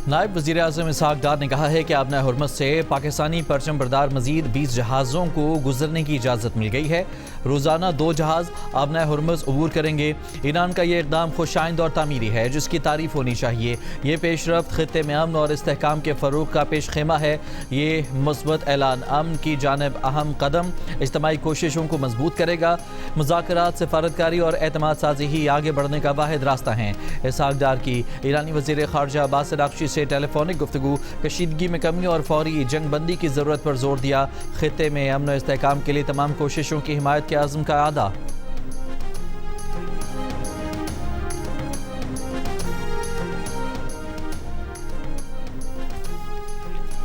नायब वज़ीर आज़म इसहाक़ डार ने कहा है कि आबना हुर्मुज़ से पाकिस्तानी परचम बरदार मज़ीद 20 जहाज़ों को गुजरने की इजाज़त मिल गई है। रोज़ाना 2 जहाज़ आबना हुर्मुज़ अबूर करेंगे। ईरान का ये इक़दाम खुशाइंद और तामीरी है जिसकी तारीफ़ होनी चाहिए। ये पेशरफ्त ख़ित्ते में अमन और इस्तेहकाम के फ़रोग़ का पेश ख़ेमा है। ये मुस्बत ऐलान अमन की जानिब अहम कदम इज्तिमाई कोशिशों को मजबूत करेगा। मुज़ाकरात, सिफारतकारी और एतमाद साज़ी ही आगे बढ़ने का वाहिद रास्ता है। इसहाक़ डार की ईरानी वज़ीर ख़ारजा अब्बास अराग़ची से टेलीफोनिक गुफ्तगू कशीदगी में कमी और फौरी जंग बंदी की ज़रूरत पर जोर दिया। खित्ते में अमन और इस्तेहकाम के लिए तमाम कोशिशों की हिमायत के आज़म का अदा।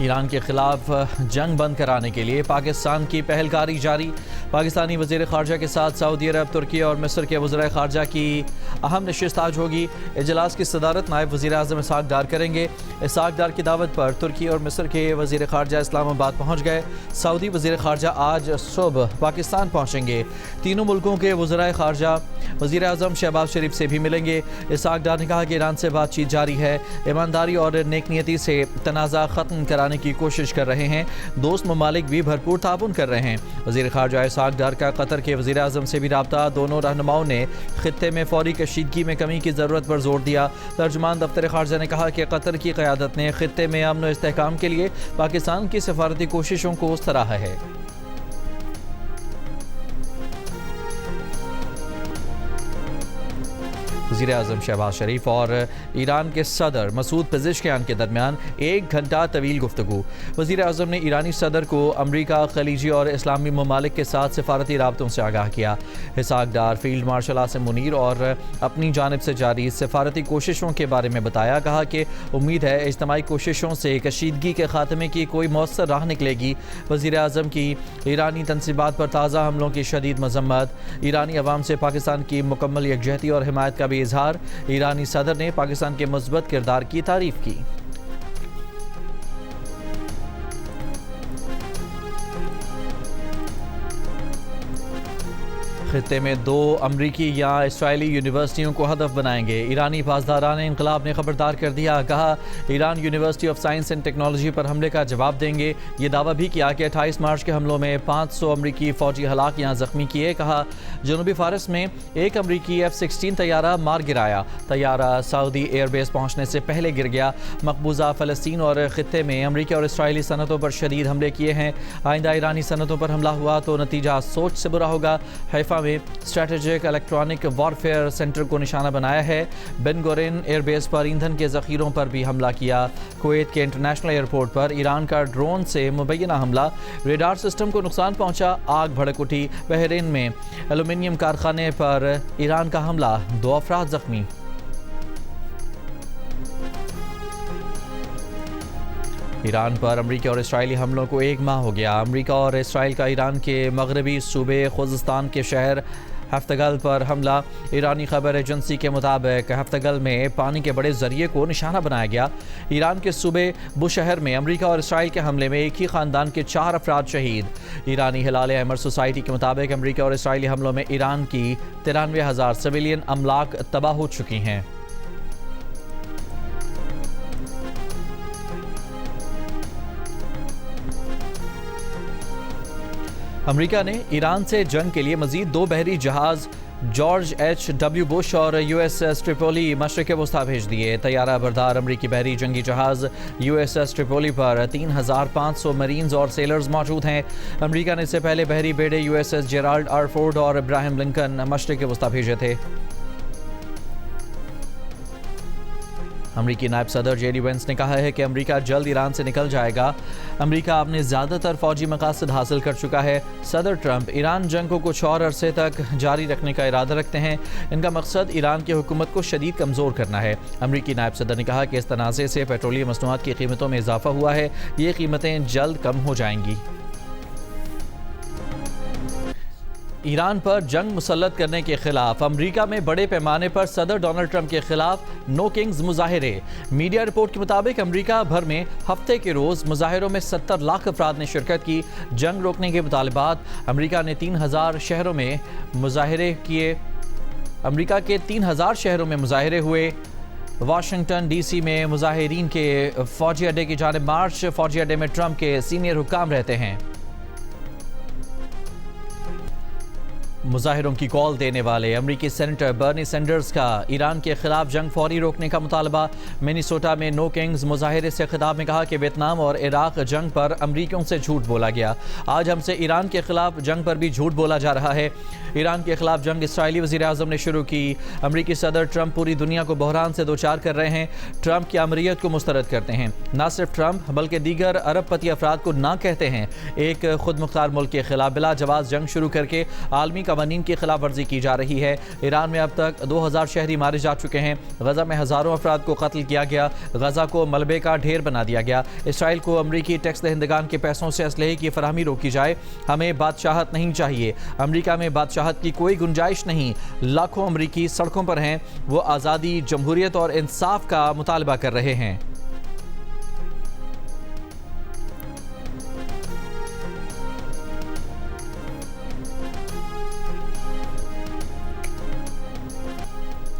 ईरान के खिलाफ जंग बंद कराने के लिए पाकिस्तान की पहलकारी जारी। पाकिस्तानी वज़ीर ख़ारजा के साथ सऊदी अरब, तुर्की और मिस्र के वज़राए ख़ारजा की अहम नशिस्त आज होगी। इजलास की सदारत नायब वज़ीर आज़म इसहाक़ डार करेंगे। इसहाक़ डार की दावत पर तुर्की और मिस्र के वज़ीर ख़ारजा इस्लामाबाद पहुँच गए। सऊदी वज़ीर ख़ारजा आज सुबह पाकिस्तान पहुँचेंगे। तीनों मुल्कों के वज़राए ख़ारजा वज़ीर आज़म शहबाज शरीफ से भी मिलेंगे। इसहाक़ डार ने कहा कि ईरान से बातचीत जारी है। ईमानदारी और नेकनीयती से तनाज़ा ख़त्म कराने की कोशिश कर रहे हैं। दोस्त ममालिक भी भरपूर ताउन कर रहे हैं। वज़ीर ख़ारजा इसहाक़ डार का कतर के वज़ीर आज़म से भी राब्ता। दोनों रहनुमाओं ने खित्ते में फौरी कशीदगी में कमी की ज़रूरत पर जोर दिया। तर्जुमान दफ्तर ख़ारजा ने कहा कि कतर की क़यादत ने खित्ते में अमन और इस्तेहकाम के लिए पाकिस्तान की सफारती कोशिशों को सराहा है। वज़ीर आज़म शहबाज शरीफ और ईरान के सदर मसूद पेज़ेश्कियान के दरमियान 1 घंटा तवील गुफ्तगू। वज़ीर आज़म ने ईरानी सदर को अमरीका, खलीजी और इस्लामी ममालिक के साथ सिफारती राब्तों से आगाह किया। इसहाक़ डार फील्ड मार्शल आसिम मुनीर और अपनी जानिब से जारी सिफारती कोशिशों के बारे में बताया। कहा कि उम्मीद है इज्तिमाई कोशिशों से कशीदगी के खात्मे की कोई मौसर राह निकलेगी। वज़ीर आज़म की ईरानी तनसीबात पर ताज़ा हमलों की शदीद मज़म्मत। ईरानी अवाम से पाकिस्तान की मुकम्मल यकजहती और हिमायत का भी इजहार। ईरानी सदर ने पाकिस्तान के मुस्बत किरदार की तारीफ की। खित्ते में 2 अमरीकी या इसराइली यूनिवर्सिटियों को हदफ बनाएंगे। ईरानी पासदारान इंक़लाब ने खबरदार कर दिया। कहा Iran university of science and technology पर हमले का जवाब देंगे। ये दावा भी किया कि 28 मार्च के हमलों में 500 अमरीकी फ़ौजी हलाक या ज़ख्मी किए। कहा जनूबी फ़ारस में एक अमरीकी F-16 तैयारा मार गिराया। तैयारा सऊदी एयरबेस पहुँचने से पहले गिर गया। मकबूजा फ़लस्तीन और खित्ते में अमरीकी और इसराइली सनतों पर शदीद हमले किए हैं। आइंदा ईरानी सनतों पर हमला हुआ तो नतीजा सोच से बुरा होगा। हैफा में स्ट्रैटेजिक इलेक्ट्रॉनिक वॉरफेयर सेंटर को निशाना बनाया है। बेन गुरियन एयरबेस पर ईंधन के ज़ख़ीरों पर भी हमला किया। कुवैत के इंटरनेशनल एयरपोर्ट पर ईरान का ड्रोन से मुबैना हमला। रेडार सिस्टम को नुकसान पहुंचा। आग भड़क उठी। बहरीन में एल्यूमीनियम कारखाने पर ईरान का हमला, 2 अफराद ज़ख्मी। ईरान पर अमरीकी और इसराइली हमलों को 1 माह हो गया। अमरीका और इसराइल का ईरान के मगरबी सूबे खुज़स्तान के शहर हफ्तगल पर हमला। ईरानी खबर एजेंसी के मुताबिक हफ्तगल में पानी के बड़े जरिए को निशाना बनाया गया। ईरान के सूबे बुशहर में अमरीका और इसराइल के हमले में एक ही ख़ानदान के 4 अफराद शहीद। ईरानी हिलाल अहमर सोसाइटी के मुताबिक अमरीका और इसराइली हमलों में ईरान की 93,000 सिविलियन अमलाक तबाह हो चुकी हैं। अमरीका ने ईरान से जंग के लिए मजीद 2 बहरी जहाज़ जॉर्ज H.W. बुश और USS ट्रिपोली मशरिक़ वस्ता भेज दिए। तैयारा बरदार अमरीकी बहरी जंगी जहाज़ USS ट्रिपोली पर 3,500 मरीन्स और सेलर्स मौजूद हैं। अमरीका ने इससे पहले बहरी बेड़े USS जेराल्ड आर फोर्ड और इब्राहिम लिंकन मशरिक़ वस्ता भेजे थे। अमरीकी नायब सदर JD वेंस ने कहा है कि अमरीका जल्द ईरान से निकल जाएगा। अमरीका अपने ज़्यादातर फ़ौजी मकासद हासिल कर चुका है। सदर ट्रंप ईरान जंग को कुछ और अरसे तक जारी रखने का इरादा रखते हैं। इनका मकसद ईरान की हुकूमत को शदीद कमज़ोर करना है। अमरीकी नायब सदर ने कहा कि इस तनाज़े से पेट्रोलियम मसनूआत की कीमतों में इजाफा हुआ है। ये कीमतें जल्द कम हो जाएंगी। ईरान पर जंग मुसल्लत करने के खिलाफ अमरीका में बड़े पैमाने पर सदर डोनाल्ड ट्रंप के खिलाफ नो किंग्स मुजाहिरे। मीडिया रिपोर्ट के मुताबिक अमरीका भर में हफ्ते के रोज़ मुजाहिरों में 70 लाख अफराद ने शिरकत की। जंग रोकने के मुतालिबात अमरीका ने 3,000 शहरों में मुजाहिरे किए। अमरीका के 3,000 शहरों में मुजाहिरे हुए। वाशिंगटन डीसी में मुजाहिरीन के फौजी अड्डे की जानिब मार्च। फौजी अड्डे में ट्रंप के सीनियर हुक्काम रहते हैं। मुजाहिरों की कॉल देने वाले अमरीकी सेनेटर बर्नी सैंडर्स का ईरान के खिलाफ जंग फौरी रोकने का मुतालबा। मिनीसोटा में नो किंग्स मुजाहिरे से खिताब में कहा कि वियतनाम और इराक जंग पर अमरीकियों से झूठ बोला गया। आज हमसे ईरान के खिलाफ जंग पर भी झूठ बोला जा रहा है। ईरान के खिलाफ जंग इसराइली वज़ीर आज़म ने शुरू की। अमरीकी सदर ट्रंप पूरी दुनिया को बहरान से दोचार कर रहे हैं। ट्रंप की अमरीयत को मुस्तरद करते हैं। न सिर्फ ट्रंप बल्कि दीगर अरबपति अफराद को ना कहते हैं। एक खुद मुख्तार मुल्क के खिलाफ बिला जवाब जंग शुरू करके आलमी कवानीन की खिलाफ वर्जी की जा रही है। ईरान में अब तक 2000 शहरी मारे जा चुके हैं। गजा में हजारों अफराद को कत्ल किया गया। गजा को मलबे का ढेर बना दिया गया। इसराइल को अमरीकी टैक्स दहिंदगान के पैसों से असलहे की फराहमी रोकी जाए। हमें बादशाहत नहीं चाहिए। अमरीका में बादशाहत की कोई गुंजाइश नहीं। लाखों अमरीकी सड़कों पर हैं। वो आज़ादी, जमहूरियत और इंसाफ का मुतालबा कर रहे हैं।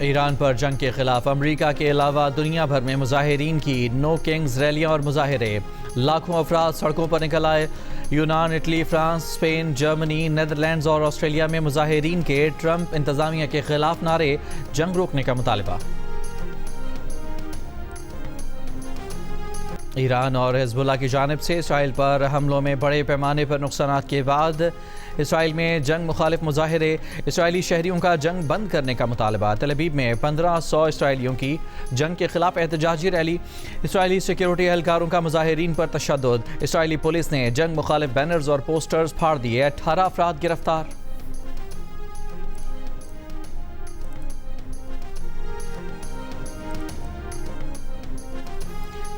ईरान पर जंग के खिलाफ अमरीका के अलावा दुनिया भर में मुजाहिरीन की नो किंग्स रैलियां और मुजाहिरे। लाखों अफराद सड़कों पर निकल आए। यूनान, Italy, France, Spain, Germany, Netherlands और ऑस्ट्रेलिया में मुजाहिरीन के ट्रंप इंतजामिया के खिलाफ नारे, जंग रोकने का मुतालबा। ईरान और हिजबुल्लाह की जानिब से इसराइल पर हमलों में बड़े पैमाने पर नुकसानात के बाद इसराइल में जंग मुखालिफ मुजाहिरे। इसराइली शहरियों का जंग बंद करने का मुतालबा। तल अवीव में 1500 इसराइलियों की जंग के खिलाफ एहतजाजी रैली। इसराइली सिक्योरिटी एहलकारों का मुजाहिरीन पर तशद्दुद। इसराइली पुलिस ने जंग मुखालिफ बैनर्स और पोस्टर्स फाड़ दिए। 18 अफराद गिरफ्तार।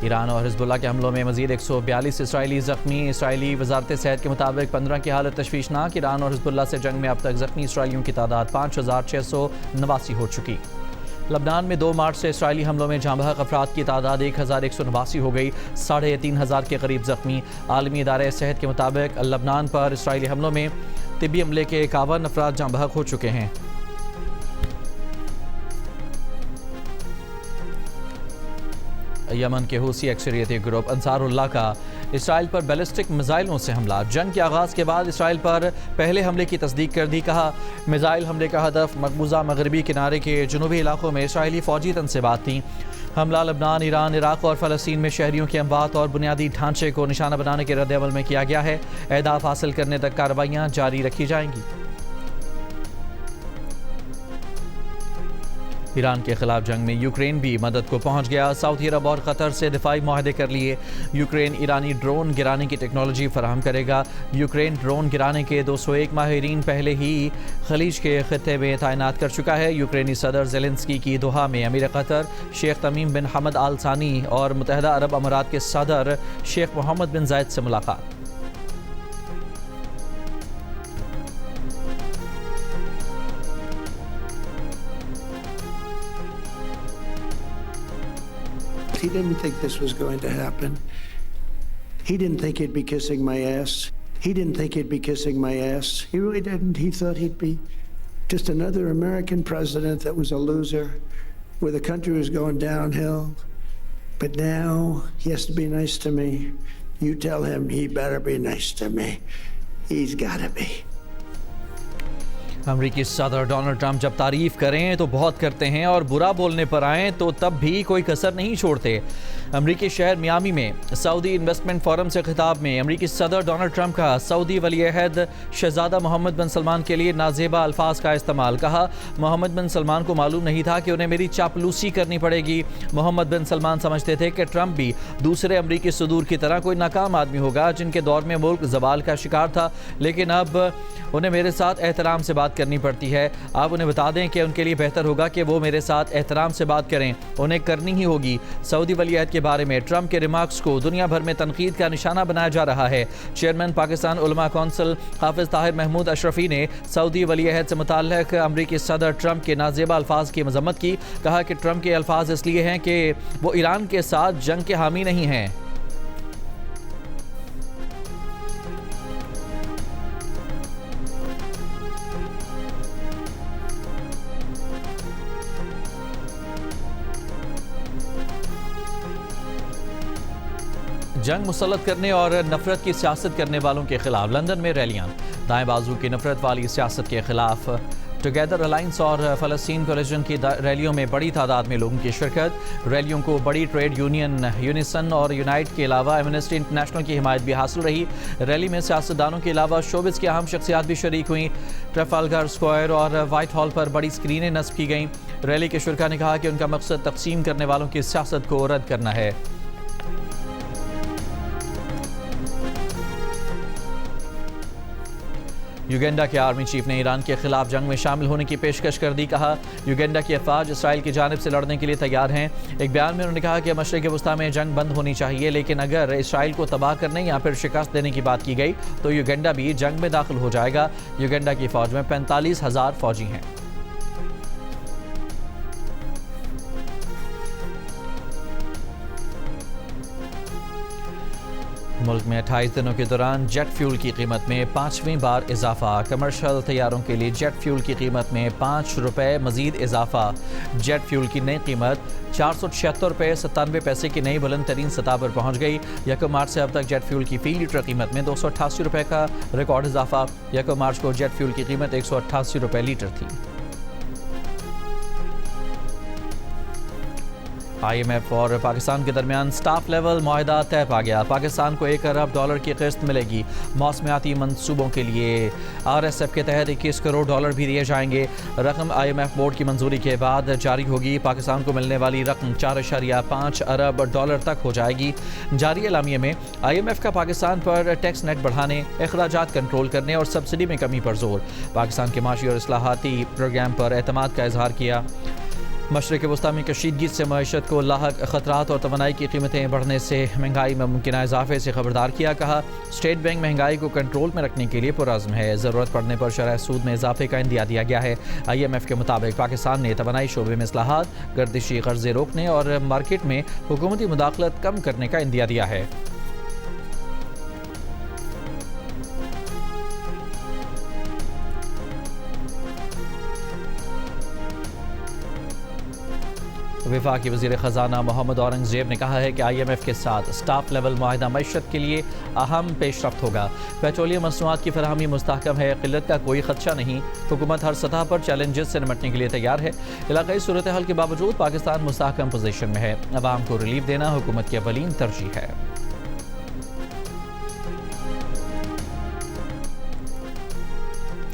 ईरान और हिजबुल्लाह के हमलों में मजीद 142 इसराइली जख्मी। इसराइली वजारत सेहत के मुताबिक 15 की हालत तशवीशनाक। ईरान और हिजबुल्लाह से जंग में अब तक जख्मी इसराइलियों की तादाद 5689 हो चुकी। लबनान में 2 मार्च से इसराइली हमलों में जाँ बहक अफराद की तादाद 1189 हो गई। 3500 के करीब जख्मी। आलमी इदारे सेहत के मुताबिक लबनान पर इसराइली हमलों में तिब्बी हमले के 51 अफराद जाँ बहक हो चुके हैं। यमन के हूसी अक्सरियती ग्रुप अंसारुल्लाह का इसराइल पर बैलिस्टिक मिसाइलों से हमला। जंग के आगाज़ के बाद इसराइल पर पहले हमले की तस्दीक कर दी। कहा, मिसाइल हमले का हदफ मकबूजा मगरबी किनारे के जुनूबी इलाकों में इसराइली फौजी तनसीबात थीं। हमला लबनान, ईरान, इराक और फ़लस्तीन में शहरियों की अमवात और बुनियादी ढांचे को निशाना बनाने के रद्द-ए-अमल में किया गया है। अहदाफ हासिल करने तक कार्रवाइयाँ जारी रखी जाएंगी। ईरान के खिलाफ जंग में यूक्रेन भी मदद को पहुंच गया। सऊदी अरब और कतर से दिफाई मुआहदे कर लिए। यूक्रेन ईरानी ड्रोन गिराने की टेक्नोलॉजी फराहम करेगा। यूक्रेन ड्रोन गिराने के 201 माहिरीन पहले ही खलीज के खित्ते में तैनात कर चुका है। यूक्रेनी सदर ज़ेलेंस्की की दोहा में अमीर कतर शेख तमीम बिन हमद आल सानी और मुत्तहदा अरब अमारात के सदर शेख मोहम्मद बिन जायद से मुलाकात। He didn't think this was going to happen. He didn't think he'd be kissing my ass. He didn't think he'd be kissing my ass. He really didn't. He thought he'd be just another American president that was a loser, where the country was going downhill. But now he has to be nice to me. You tell him he better be nice to me. He's got to be. अमरीकी सदर Donald Trump जब तारीफ करें तो बहुत करते हैं और बुरा बोलने पर आएँ तो तब भी कोई कसर नहीं छोड़ते। अमरीकी शहर मियामी में सऊदी इन्वेस्टमेंट फोरम से खिताब में अमरीकी सदर डोनाल्ड ट्रंप का सऊदी वली-ए-अहद शहजादा मोहम्मद बिन सलमान के लिए नाजेबा अल्फाज का इस्तेमाल। कहा, मोहम्मद बिन सलमान को मालूम नहीं था कि उन्हें मेरी चापलूसी करनी पड़ेगी। मोहम्मद बिन सलमान समझते थे कि ट्रंप भी दूसरे अमरीकी सदूर की तरह कोई नाकाम आदमी होगा जिनके दौर में मुल्क जवाल का शिकार था, लेकिन अब उन्हें मेरे साथ एहतराम से बात करनी पड़ती है। आप उन्हें बता दें कि उनके लिए बेहतर होगा कि वो मेरे साथ एहतराम से बात करें। उन्हें करनी ही होगी। सऊदी वली-ए-अहद के बारे में ट्रंप के रिमार्क्स को दुनिया भर में तनकीद का निशाना बनाया जा रहा है। चेयरमैन पाकिस्तान उलमा कौंसिल हाफिज ताहिर महमूद अशरफी ने सऊदी वली-ए-अहद से मुताल्लिक अमरीकी सदर ट्रंप के नाजेबा अल्फाज की मजम्मत की। कहा कि ट्रंप के अल्फाज इसलिए हैं कि वो ईरान के साथ जंग के हामी नहीं हैं। जंग मुसल्लत करने और नफरत की सियासत करने वालों के खिलाफ लंदन में रैलियां। दाएं बाजू की नफरत वाली सियासत के खिलाफ टुगेदर अलायंस और फ़लस्तीन कोलिशन की रैलियों में बड़ी तादाद में लोगों की शिरकत। रैलियों को बड़ी ट्रेड यूनियन यूनिसन और यूनाइट के अलावा एमनेस्टी इंटरनेशनल की हिमायत भी हासिल रही। रैली में सियासतदानों के अलावा शोबिस की अहम शख्सियात भी शरीक हुई। ट्रफालगर स्क्वायर और वाइट हॉल पर बड़ी स्क्रीनें नस्ब की गईं। रैली के शुरका ने कहा कि उनका मकसद तकसीम करने वालों की सियासत को रद्द करना है। युगेंडा के आर्मी चीफ ने ईरान के खिलाफ जंग में शामिल होने की पेशकश कर दी। कहा युगेंडा की अफवाज इसराइल की जानिब से लड़ने के लिए तैयार हैं। एक बयान में उन्होंने कहा कि मशरिक़ वस्ता में जंग बंद होनी चाहिए, लेकिन अगर इसराइल को तबाह करने या फिर शिकस्त देने की बात की गई तो युगेंडा भी जंग में दाखिल हो जाएगा। युगेंडा की फौज में 45,000 फौजी हैं। मुल्क में 28 दिनों के दौरान जेट फ्यूल की कीमत में 5वीं बार इजाफा। कमर्शियल तैयारों के लिए जेट फ्यूल की कीमत में 5 रुपये मजीद इजाफा। जेट फ्यूल की नई कीमत 476 रुपये 97 पैसे की नई बुलंद तरीन सतह पर पहुँच गई। 1 मार्च से अब तक जेट फ्यूल की फी लीटर कीमत में 288 रुपये का रिकॉर्ड इजाफा। 1 मार्च को जेट फ्यूल की कीमत 188 रुपये लीटर थी। IMF और पाकिस्तान के दरमियान स्टाफ लेवल मुआहदा तय पा गया। पाकिस्तान को $1 अरब की किस्त मिलेगी। मौसमियाती मंसूबों के लिए RSF के तहत $21 करोड़ भी दिए जाएंगे। रकम IMF बोर्ड की मंजूरी के बाद जारी होगी। पाकिस्तान को मिलने वाली रकम $4.5 अरब तक हो जाएगी। जारी एलामिये में IMF का पाकिस्तान पर टैक्स नेट बढ़ाने, अखराजात कंट्रोल करने और सब्सिडी में कमी पर जोर। पाकिस्तान के माशी और इस्लाहाती प्रोग्राम पर एतमाद का इजहार किया। मशरिक़ वस्ता में कशीदगी से मईशत को लाहक ख़तरात और तवानाई की कीमतें बढ़ने से महंगाई में मुमकिन इजाफे से खबरदार किया। कहा स्टेट बैंक महंगाई को कंट्रोल में रखने के लिए पुरज़्म है। ज़रूरत पड़ने पर शरह सूद में इजाफे का इंदिया दिया गया है। IMF के मुताबिक पाकिस्तान ने तवानाई शोबे में इस्लाहात, गर्दिशी कर्जे रोकने और मार्केट में हुकूमती मुदाखलत कम करने का इंदिया दिया है। वफाकी वज़ीर ख़जाना मोहम्मद औरंगज़ेब ने कहा है कि IMF के साथ स्टाफ लेवल मुआहदा मईशत के लिए अहम पेशरफ्त होगा। पेट्रोलियम मसनूआत की फराहमी मुस्तहकम है, क़िल्लत का कोई खदशा नहीं। हुकूमत हर सतह पर चैलेंजेस से निपटने के लिए तैयार है। इलाक़ाई सूरत हाल के बावजूद पाकिस्तान मुस्तहकम पोजीशन में है। अवाम को रिलीफ देना हुकूमत की अवलीन तरजीह है।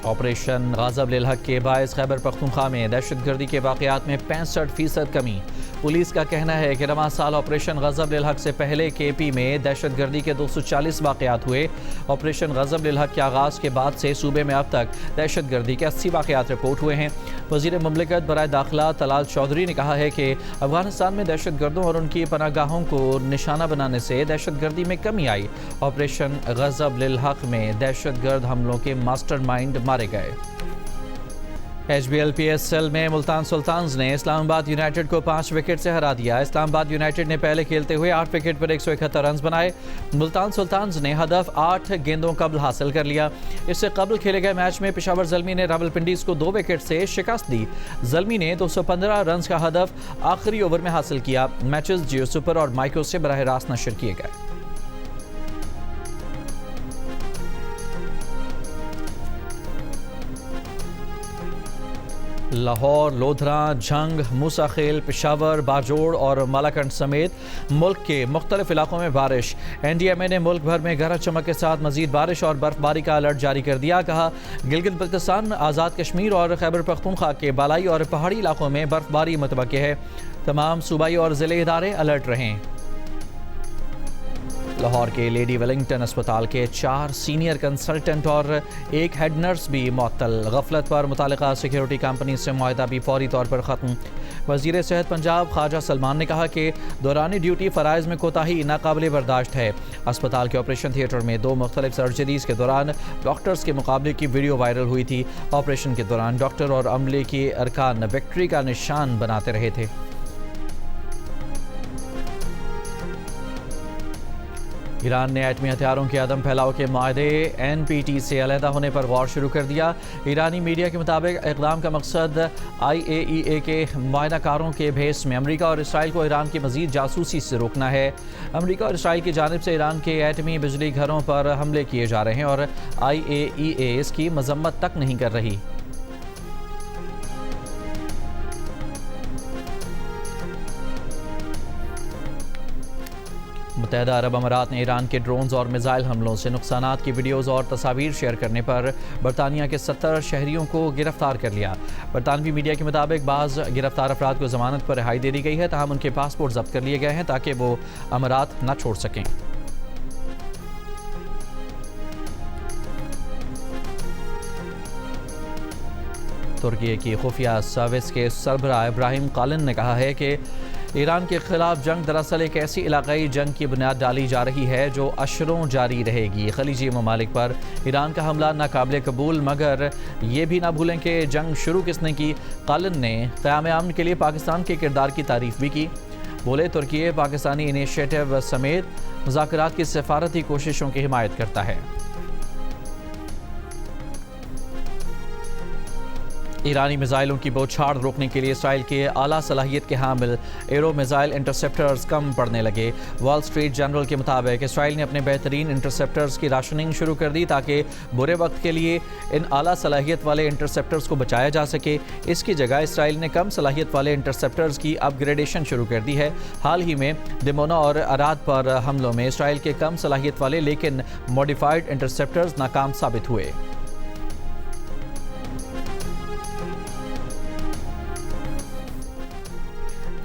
ऑपरेशन गाज़ब लिल हक के बायस खैबर पख्तूनख्वा में दहशतगर्दी के वाक़यात में 65% कमी। पुलिस का कहना है कि रवां साल ऑपरेशन गज़ब लिल हक से पहले KP में दहशतगर्दी के 240 वाक़यात हुए। ऑपरेशन गज़ब लिल हक के आगाज़ के बाद से सूबे में अब तक दहशतगर्दी के 80 वाक़यात रिपोर्ट हुए हैं। वज़ीर मुमलिकत बराए दाखिला तलाल चौधरी ने कहा है कि अफगानिस्तान में दहशतगर्दों और उनकी पनाहगाहों को निशाना बनाने से दहशतगर्दी में कमी आई। ऑपरेशन गज़ब लिल हक में दहशतगर्द हमलों के मास्टरमाइंड मारे गए। HBL PSL में मुल्तान सुल्तान्स ने इस्लामाबाद यूनाइटेड को 5 विकेट से हरा दिया। इस्लामाबाद यूनाइटेड ने पहले खेलते हुए 8 विकेट पर 171 रन बनाए। मुल्तान सुल्तान्स ने हदफ 8 गेंदों कबल हासिल कर लिया। इससे कबल खेले गए मैच में पेशावर ज़ल्मी ने रावलपिंडीज़ को 2 विकेट से शिकस्त दी। ज़ल्मी ने 215 रन का हदफ आखिरी ओवर में हासिल किया। मैचेस जियो सुपर और माइक्रो से बराह रास्त नशर किए गए। लाहौर, लोधरा, झंग, मूसाखेल, पेशावर, बाजोड़ और मालाकंड समेत मुल्क के मुख्तलिफ इलाकों में बारिश। NDMA ने मुल्क भर में गरज चमक के साथ मजीद बारिश और बर्फबारी का अलर्ट जारी कर दिया। कहा गिलगित बल्तिस्तान, आज़ाद कश्मीर और खैबर पख्तूनख्वा के बालाई और पहाड़ी इलाकों में बर्फबारी मुतवक्के है। तमाम सूबाई और ज़िले इदारे अलर्ट रहें। लाहौर के लेडी वेलिंगटन अस्पताल के 4 सीनियर कंसल्टेंट और 1 हेड नर्स भी मुअत्तल। गफलत पर मुतालिका सिक्योरिटी कंपनी से मुआहदा भी फौरी तौर पर ख़त्म। वज़ीर सेहत पंजाब ख्वाजा सलमान ने कहा कि दौरानी ड्यूटी फ़राइज़ में कोताही नाकाबिले बर्दाश्त है। अस्पताल के ऑपरेशन थिएटर में 2 मुख्तलिफ सर्जरीज़ के दौरान डॉक्टर्स के मुकाबले की वीडियो वायरल हुई थी। ऑपरेशन के दौरान डॉक्टर और अमले के अरकान विक्ट्री का निशान बनाते रहे थे। ईरान ने एटमी हथियारों के अदम फैलाव के माहदे NPT से अलहदा होने पर गौर शुरू कर दिया। ईरानी मीडिया के मुताबिक इक़दाम का मकसद IAEA के मुआयनाकारों के भेस में अमरीका और इसराइल को ईरान की मज़ीद जासूसी से रोकना है। अमरीका और इसराइल की जानिब से ईरान के एटमी बिजली घरों पर हमले किए जा रहे हैं और IAEA इसकी मजम्मत तक नहीं कर रही। मुत्तहदा अरब अमारात ने ईरान के ड्रोन्स और मिसाइल हमलों से नुकसानात की वीडियोज़ और तस्वीर शेयर करने पर बरतानिया के 70 शहरियों को गिरफ्तार कर लिया। बरतानवी मीडिया के मुताबिक बाज़ गिरफ्तार अफराद को जमानत पर रिहाई दे दी गई है, ताहम उनके पासपोर्ट जब्त कर लिए गए हैं ताकि वो अमारात न छोड़ सकें। तुर्की की खुफिया सर्विस के सरबराह इब्राहिम कालिन ने कहा है कि ईरान के खिलाफ जंग दरअसल एक ऐसी इलाकाई जंग की बुनियाद डाली जा रही है जो अशरों जारी रहेगी। खलीजी ममालिक पर ईरान का हमला नाकाबिले कबूल, मगर ये भी ना भूलें कि जंग शुरू किसने की। कालिन ने क़याम अमन के लिए पाकिस्तान के किरदार की तारीफ भी की। बोले तुर्की पाकिस्तानी इनिशिएटिव समेत मुज़ाकरात की सफारती कोशिशों की हिमायत करता है। ईरानी मिसाइलों की बौछार रोकने के लिए इसराइल के आला सलाहियत के हामिल एरो मिसाइल इंटरसेप्टर्स कम पड़ने लगे। वॉल स्ट्रीट जर्नल के मुताबिक इसराइल ने अपने बेहतरीन इंटरसेप्टर्स की राशनिंग शुरू कर दी ताकि बुरे वक्त के लिए इन आला सलाहियत वाले इंटरसेप्टर्स को बचाया जा सके। इसकी जगह इसराइल ने कम सलाहियत वाले इंटरसेप्टर्स की अपग्रेडेशन शुरू कर दी है। हाल ही में दिमोना और अराद पर हमलों में इसराइल के कम सलाहियत वाले लेकिन मॉडिफाइड इंटरसेप्टर्स नाकाम साबित हुए।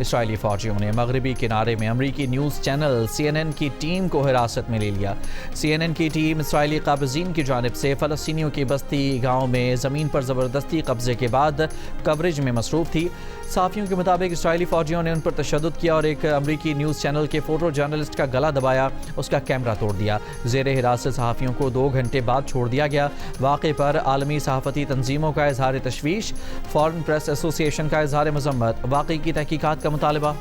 इसराइली फौजियों ने मगरबी किनारे में अमरीकी न्यूज़ चैनल CNN की टीम को हिरासत में ले लिया। CNN की टीम इसराइली काबिज़ीन की जानिब से फ़लस्तीनियों की बस्ती गाँव में ज़मीन पर ज़बरदस्ती कब्ज़े के बाद कवरेज में मसरूफ़ थी। साफ़ियों के मुताबिक इसराइली फ़ौजियों ने उन पर तशद्दुद किया और एक अमरीकी न्यूज़ चैनल के फ़ोटो जर्नलिस्ट का गला दबाया, उसका कैमरा तोड़ दिया। ज़ेर हिरासत सहाफ़ियों को 2 घंटे बाद छोड़ दिया गया। वाक़े पर आलमी सहाफ़ती तंजीमों का इज़हार तशवीश, फ़ॉरेन प्रेस एसोसिएशन का इज़हार मज़म्मत, वाक़ई की तहकीकात का मुतालबा।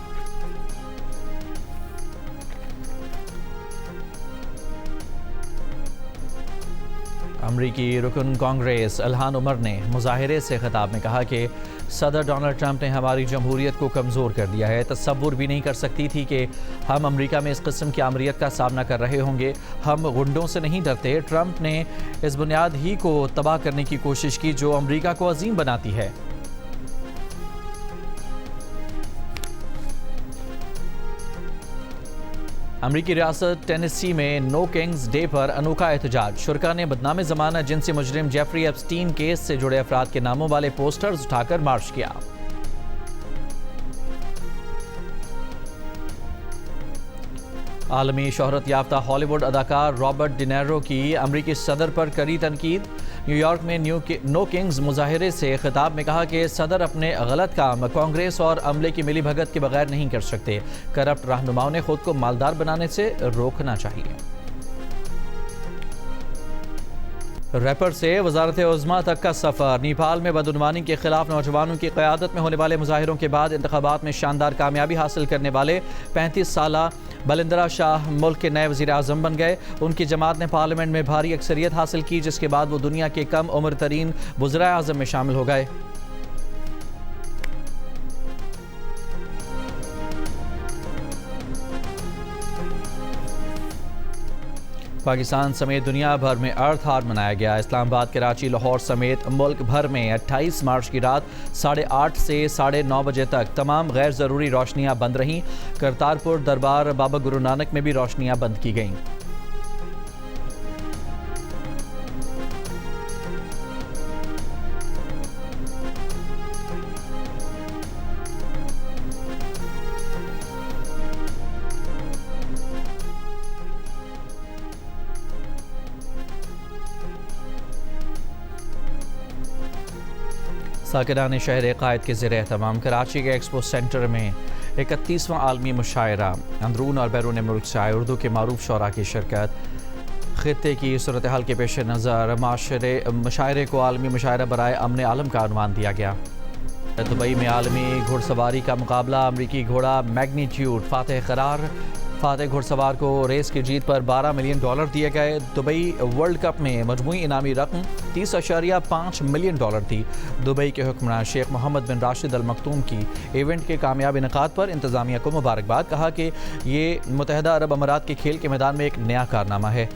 अमरीकी रुकन कांग्रेस इल्हान उमर ने मुजाहिरे से खिताब में कहा कि सदर डोनाल्ड ट्रंप ने हमारी जमहूरियत को कमज़ोर कर दिया है। तसव्वुर भी नहीं कर सकती थी कि हम अमरीका में इस किस्म की आमरीत का सामना कर रहे होंगे। हम गुंडों से नहीं डरते। ट्रंप ने इस बुनियाद ही को तबाह करने की कोशिश की जो अमरीका को अजीम बनाती है। अमरीकी रियासत टेनेसी में नो किंग्स डे पर अनोखा एहतजाज। शुरका ने बदनाम ज़माना जिनसी मुजरिम जेफरी एप्स्टीन केस से जुड़े अफराद के नामों वाले पोस्टर्स उठाकर मार्च किया। आलमी शोहरत याफ्ता हॉलीवुड अदाकार रॉबर्ट डिनेरो की अमरीकी सदर पर कड़ी तनकीद। न्यूयॉर्क में नो किंग्स मुजाहिरे से खिताब में कहा कि सदर अपने गलत काम कांग्रेस और अमले की मिली भगत के बगैर नहीं कर सकते। करप्ट रहनुमाओं ने खुद को मालदार बनाने से रोकना चाहिए। रैपर से वजारत उज़्मा तक का सफ़र। नेपाल में बदउनवानी के खिलाफ नौजवानों की क़यादत में होने वाले मुजाहिरों के बाद इंतखाबात में शानदार कामयाबी हासिल करने वाले 35 साला बलिंदरा शाह मुल्क के नए वज़ीर आज़म बन गए। उनकी जमात ने पार्लियामेंट में भारी अक्सरियत हासिल की, जिसके बाद वो दुनिया के कम उम्र तरीन वज़ीर आज़म में शामिल हो गए। पाकिस्तान समेत दुनिया भर में अर्थ आवर मनाया गया। इस्लामाबाद, कराची, लाहौर समेत मुल्क भर में 28 मार्च की रात 8:30 से 9:30 बजे तक तमाम गैर ज़रूरी रोशनियां बंद रहीं। करतारपुर दरबार बाबा गुरु नानक में भी रोशनियां बंद की गईं। साकिरान शहर कायद के ज़ेर एहतमाम कराची के एक्सपो सेंटर में 31वां आलमी मुशायरा अंदरून और बैरून मुल्क से आए उर्दू के मारूफ शोरा की शिरकत। खित्ते की सूरत हाल के पेश नज़र मुशायरे को आलमी मुशायरा बराए अमन आलम का अनुमान दिया गया। दुबई में आलमी घुड़सवारी का मुकाबला, अमरीकी घोड़ा मैग्नीट्यूड फातह करार। फातेह घुड़सवार को रेस की जीत पर $12 मिलियन दिए गए। दुबई वर्ल्ड कप में मजमूई इनामी रकम $30.5 मिलियन थी। दुबई के हुक्मरान शेख मोहम्मद बिन राशिद अल मखतूम की इवेंट के कामयाब इनेकाद पर इंतजामिया को मुबारकबाद, कहा कि ये मुत्तहदा अरब अमारात के खेल के मैदान में एक नया कारनामा है।